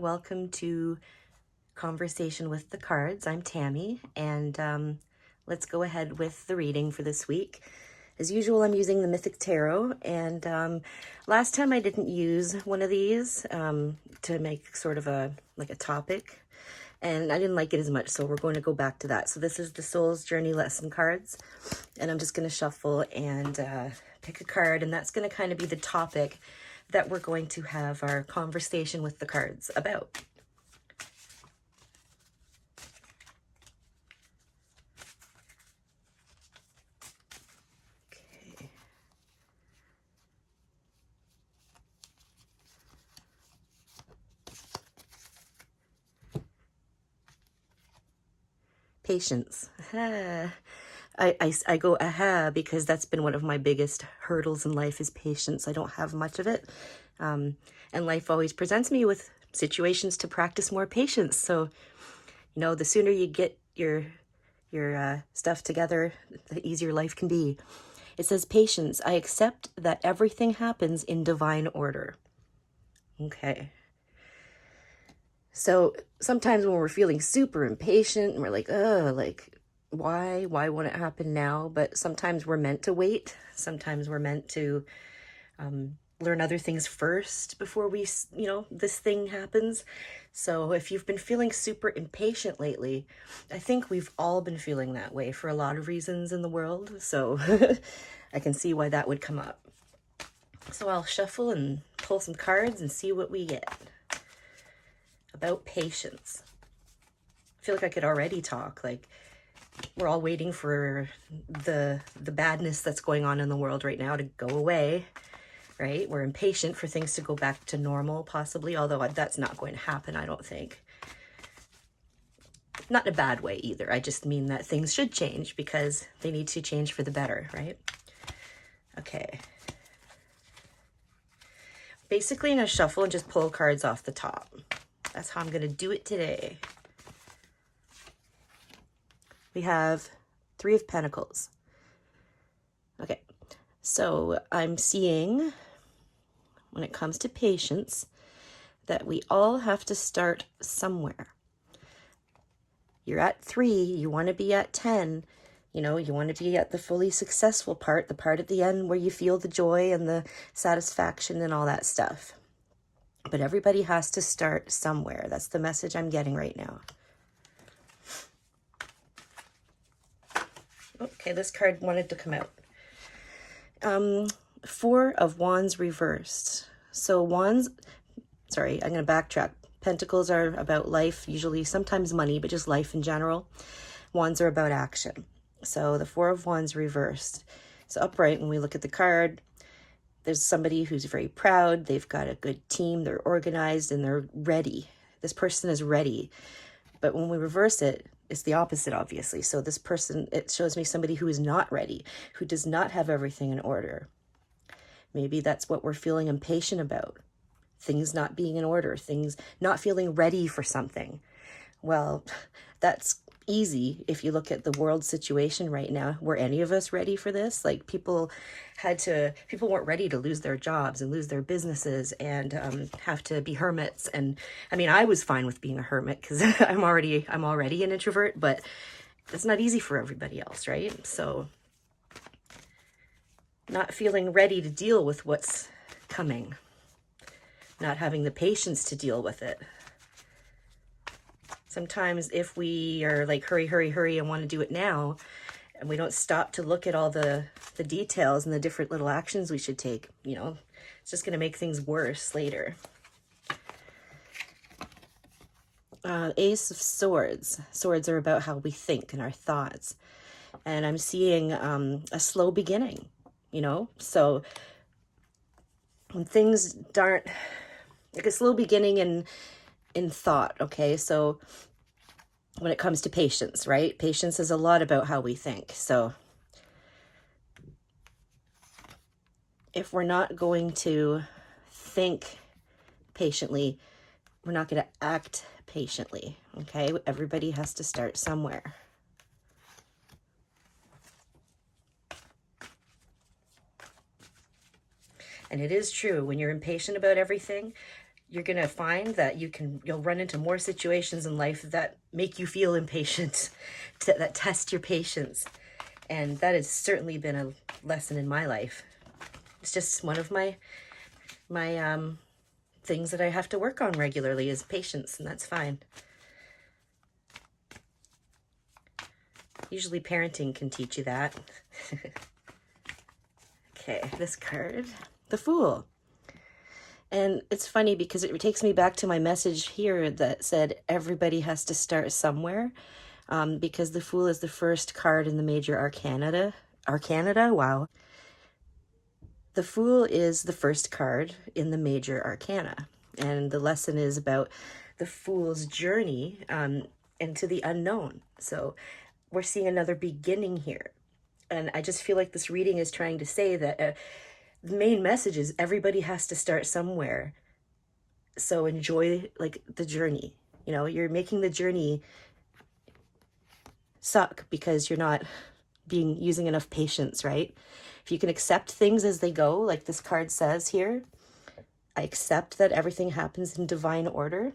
welcome to Conversation with the Cards. I'm Tammy, and let's go ahead with the reading for this week. As usual, I'm using the Mythic Tarot, and last time I didn't use one of these to make sort of a topic, and I didn't like it as much, so we're going to go back to that. So this is the Soul's Journey Lesson cards, and I'm just going to shuffle and pick a card, and that's going to kind of be the topic that we're going to have our conversation with the cards about. Okay. Patience. I go aha because that's been one of my biggest hurdles in life is patience. I don't have much of it. And life always presents me with situations to practice more patience. So, you know, the sooner you get your stuff together, the easier life can be. It says, patience. I accept that everything happens in divine order. Okay. So sometimes when we're feeling super impatient and we're like, why won't it happen now? But sometimes we're meant to wait. Sometimes we're meant to learn other things first before we, this thing happens. So if you've been feeling super impatient lately, I think we've all been feeling that way for a lot of reasons in the world. So I can see why that would come up. So I'll shuffle and pull some cards and see what we get. About patience. I feel like I could already talk. Like we're all waiting for the badness that's going on in the world right now to go away, right? We're impatient for things to go back to normal, possibly, although that's not going to happen, I don't think. Not in a bad way either. I just mean that things should change because they need to change for the better, right? Okay. Basically, I'm going to shuffle and just pull cards off the top. That's how I'm going to do it today. We have Three of Pentacles. Okay, so I'm seeing, when it comes to patience, that we all have to start somewhere. You're at 3, you want to be at 10, you want to be at the fully successful part, the part at the end where you feel the joy and the satisfaction and all that stuff. But everybody has to start somewhere. That's the message I'm getting right now. Okay, this card wanted to come out. Four of Wands reversed. So I'm going to backtrack. Pentacles are about life, usually sometimes money, but just life in general. Wands are about action. So the Four of Wands reversed. So upright, when we look at the card, there's somebody who's very proud. They've got a good team. They're organized and they're ready. This person is ready. But when we reverse it, it's the opposite, obviously. So this person, it shows me somebody who is not ready, who does not have everything in order. Maybe that's what we're feeling impatient about. Things not being in order, things not feeling ready for something. Well, that's easy if you look at the world situation right now. Were any of us ready for this? Like people weren't ready to lose their jobs and lose their businesses and have to be hermits. And I mean, I was fine with being a hermit because I'm already an introvert, but it's not easy for everybody else, right? So not feeling ready to deal with what's coming, not having the patience to deal with it. Sometimes if we are like, hurry, hurry, hurry, and want to do it now, and we don't stop to look at all the details and the different little actions we should take, it's just going to make things worse later. Ace of Swords. Swords are about how we think and our thoughts. And I'm seeing a slow beginning, So when things aren't, like a slow beginning in thought, okay? So when it comes to patience, right? Patience is a lot about how we think. So if we're not going to think patiently, we're not going to act patiently, okay? Everybody has to start somewhere. And it is true, when you're impatient about everything, you're going to find that you'll run into more situations in life that make you feel impatient, that test your patience. And that has certainly been a lesson in my life. It's just one of my things that I have to work on regularly is patience, and that's fine. Usually parenting can teach you that. Okay, this card, the Fool. And it's funny because it takes me back to my message here that said everybody has to start somewhere, because the Fool is the first card in the major arcana. Wow. The Fool is the first card in the major arcana. And the lesson is about the Fool's journey into the unknown. So we're seeing another beginning here. And I just feel like this reading is trying to say that the main message is everybody has to start somewhere. So enjoy like the journey. You know, you're making the journey suck because you're not using enough patience, right? If you can accept things as they go, like this card says here, I accept that everything happens in divine order.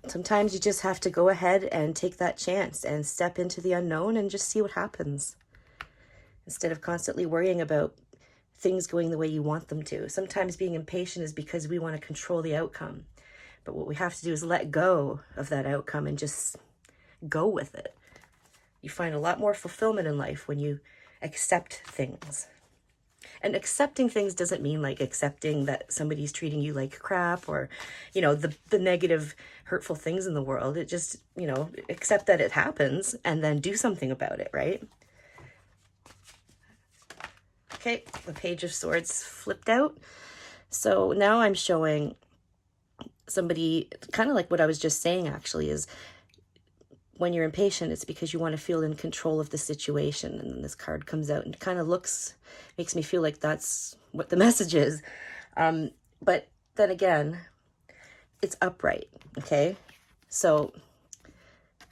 Sometimes you just have to go ahead and take that chance and step into the unknown and just see what happens, instead of constantly worrying about things going the way you want them to. Sometimes being impatient is because we want to control the outcome. But what we have to do is let go of that outcome and just go with it. You find a lot more fulfillment in life when you accept things. And accepting things doesn't mean like accepting that somebody's treating you like crap or, you know, the negative, hurtful things in the world. It just, you know, accept that it happens and then do something about it, right? Okay, the Page of Swords flipped out. So now I'm showing somebody, kind of like what I was just saying actually, is when you're impatient, it's because you want to feel in control of the situation. And then this card comes out and kind of makes me feel like that's what the message is. But then again, it's upright, okay? So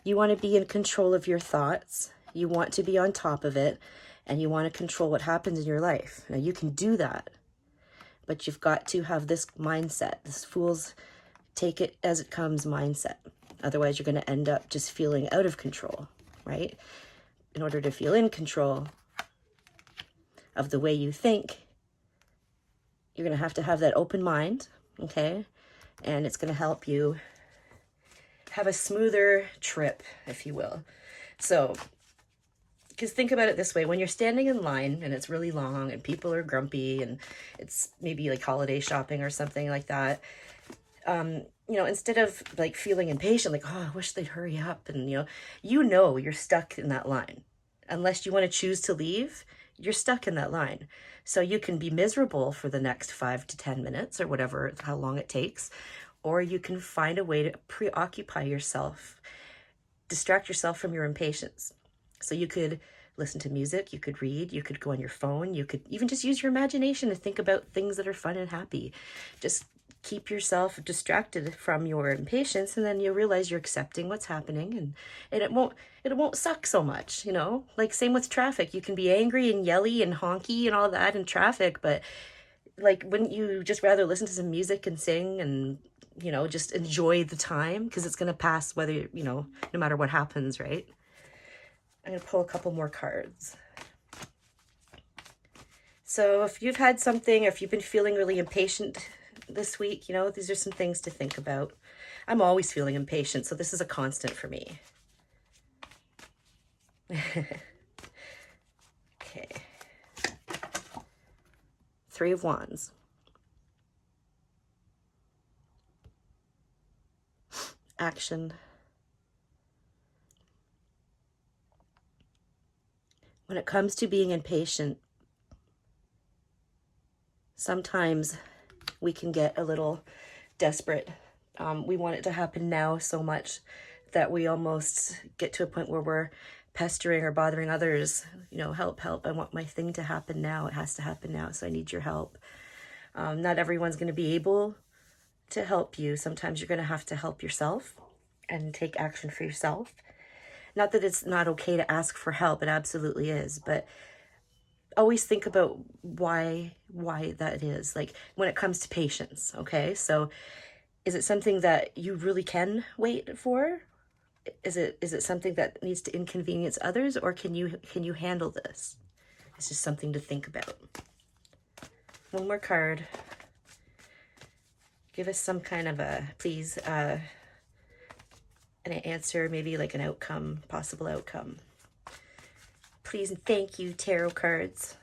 you want to be in control of your thoughts. You want to be on top of it, and you want to control what happens in your life. Now you can do that, but you've got to have this mindset, this Fool's take it as it comes mindset. Otherwise, you're going to end up just feeling out of control, right? In order to feel in control of the way you think, you're going to have that open mind, okay? And it's going to help you have a smoother trip, if you will. So, because think about it this way, when you're standing in line and it's really long and people are grumpy and it's maybe like holiday shopping or something like that, you know, instead of like feeling impatient, like, oh, I wish they'd hurry up. And, you know, you're stuck in that line. Unless you want to choose to leave, you're stuck in that line. So you can be miserable for the next 5 to 10 minutes or whatever, how long it takes. Or you can find a way to preoccupy yourself, distract yourself from your impatience. So you could listen to music, you could read, you could go on your phone, you could even just use your imagination to think about things that are fun and happy. Just keep yourself distracted from your impatience, and then you realize you're accepting what's happening, and it won't suck so much, like same with traffic. You can be angry and yelly and honky and all that in traffic, but like, wouldn't you just rather listen to some music and sing and just enjoy the time, because it's going to pass whether no matter what happens, right? I'm going to pull a couple more cards. So if you've had something, if you've been feeling really impatient this week, these are some things to think about. I'm always feeling impatient, so this is a constant for me. Okay. 3 of Wands. Action. When it comes to being impatient, sometimes we can get a little desperate. We want it to happen now so much that we almost get to a point where we're pestering or bothering others. Help, I want my thing to happen now. It has to happen now, so I need your help. Not everyone's going to be able to help you. Sometimes you're going to have to help yourself and take action for yourself. Not that it's not okay to ask for help, it absolutely is, but always think about why that is. Like when it comes to patience, okay? So is it something that you really can wait for? Is it something that needs to inconvenience others, or can you handle this? It's just something to think about. One more card. Give us some kind of a, please, an answer, maybe like an outcome, possible outcome. Please and thank you, tarot cards.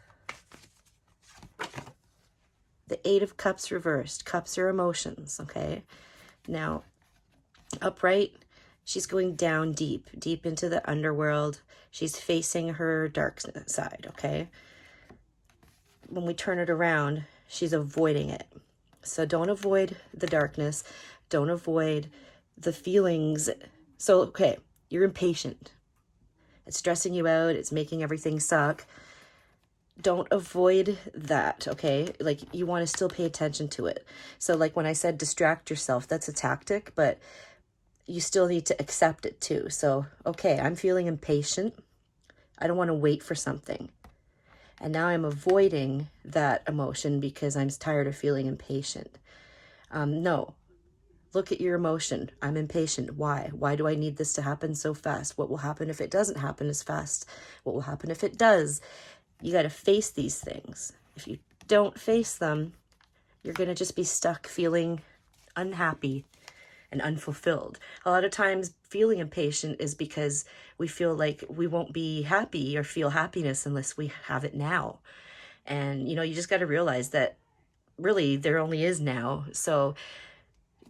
The Eight of Cups reversed. Cups are emotions, okay? Now, upright, she's going down deep into the underworld. She's facing her dark side, okay? When we turn it around, she's avoiding it. So don't avoid the darkness. Don't avoid the feelings. So, okay, you're impatient. It's stressing you out. It's making everything suck. Don't avoid that, okay? Like, you want to still pay attention to it. So, like when I said distract yourself, that's a tactic, but you still need to accept it too. So, okay, I'm feeling impatient. I don't want to wait for something. And now I'm avoiding that emotion because I'm tired of feeling impatient. No. Look at your emotion. I'm impatient. Why? Why do I need this to happen so fast? What will happen if it doesn't happen as fast? What will happen if it does? You got to face these things. If you don't face them, you're going to just be stuck feeling unhappy and unfulfilled. A lot of times feeling impatient is because we feel like we won't be happy or feel happiness unless we have it now. And, you just got to realize that really there only is now. So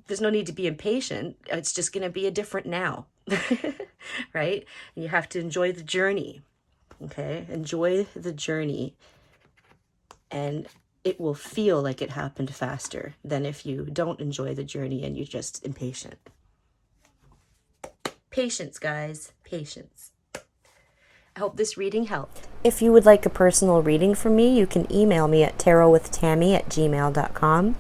there's no need to be impatient. It's just going to be a different now, right? And you have to enjoy the journey. Okay, enjoy the journey, and it will feel like it happened faster than if you don't enjoy the journey and you're just impatient. Patience, guys, patience. I hope this reading helped. If you would like a personal reading from me, you can email me at tarotwithtammy@gmail.com.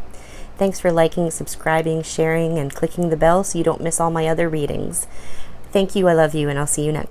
Thanks for liking, subscribing, sharing, and clicking the bell so you don't miss all my other readings. Thank you, I love you, and I'll see you next.